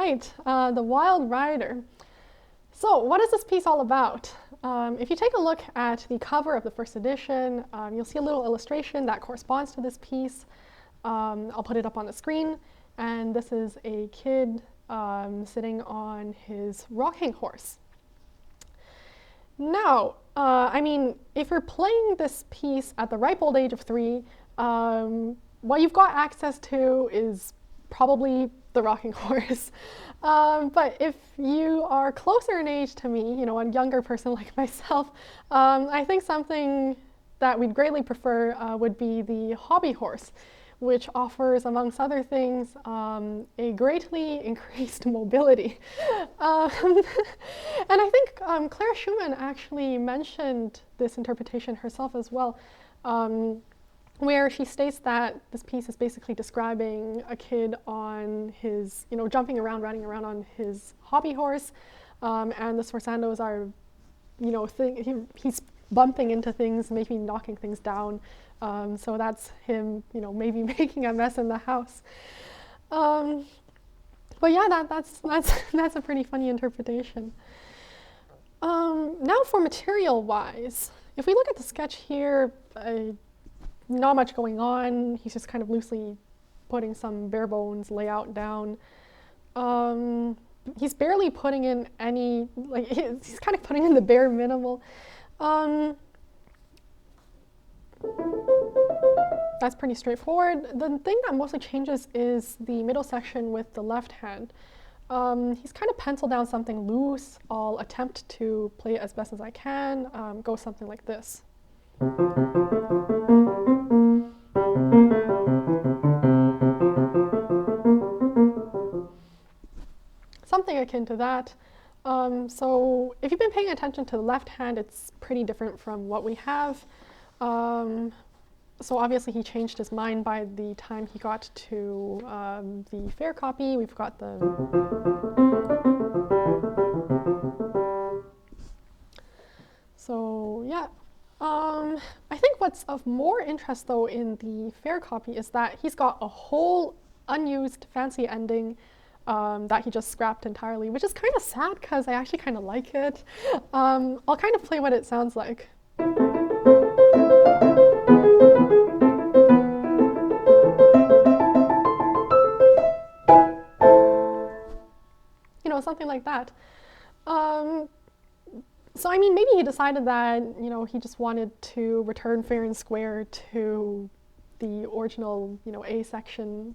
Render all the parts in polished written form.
right, the Wild Rider. So what is this piece all about? If you take a look at the cover of the first edition, you'll see a little illustration that corresponds to this piece. I'll put it up on the screen, and this is a kid sitting on his rocking horse. Now, I mean, if you're playing this piece at the ripe old age of 3, what you've got access to is probably the rocking horse. But if you are closer in age to me, you know, a younger person like myself, I think something that we'd greatly prefer would be the hobby horse, which offers, amongst other things, a greatly increased mobility. And I think Clara Schumann actually mentioned this interpretation herself as well, where she states that this piece is basically describing a kid on his, you know, jumping around, riding around on his hobby horse, and the sforsandos are, you know, he's bumping into things, maybe knocking things down. So that's him, you know, maybe making a mess in the house. But yeah, that's a pretty funny interpretation. Now for material-wise, if we look at the sketch here, not much going on. He's just kind of loosely putting some bare bones layout down. He's barely putting in any, like, he's kind of putting in the bare minimal. That's pretty straightforward. The thing that mostly changes is the middle section with the left hand. He's kind of penciled down something loose. I'll attempt to play it as best as I can. Go something like this. Something akin to that. So if you've been paying attention to the left hand, it's pretty different from what we have. So obviously he changed his mind by the time he got to the fair copy. We've got the... So yeah. I think what's of more interest though in the fair copy is that he's got a whole unused fancy ending that he just scrapped entirely, which is kind of sad because I actually kind of like it. I'll kind of play what it sounds like. You know, something like that. So I mean, maybe he decided that, you know, he just wanted to return fair and square to the original, you know, A section.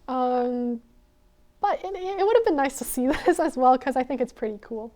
But it would have been nice to see this as well, because I think it's pretty cool.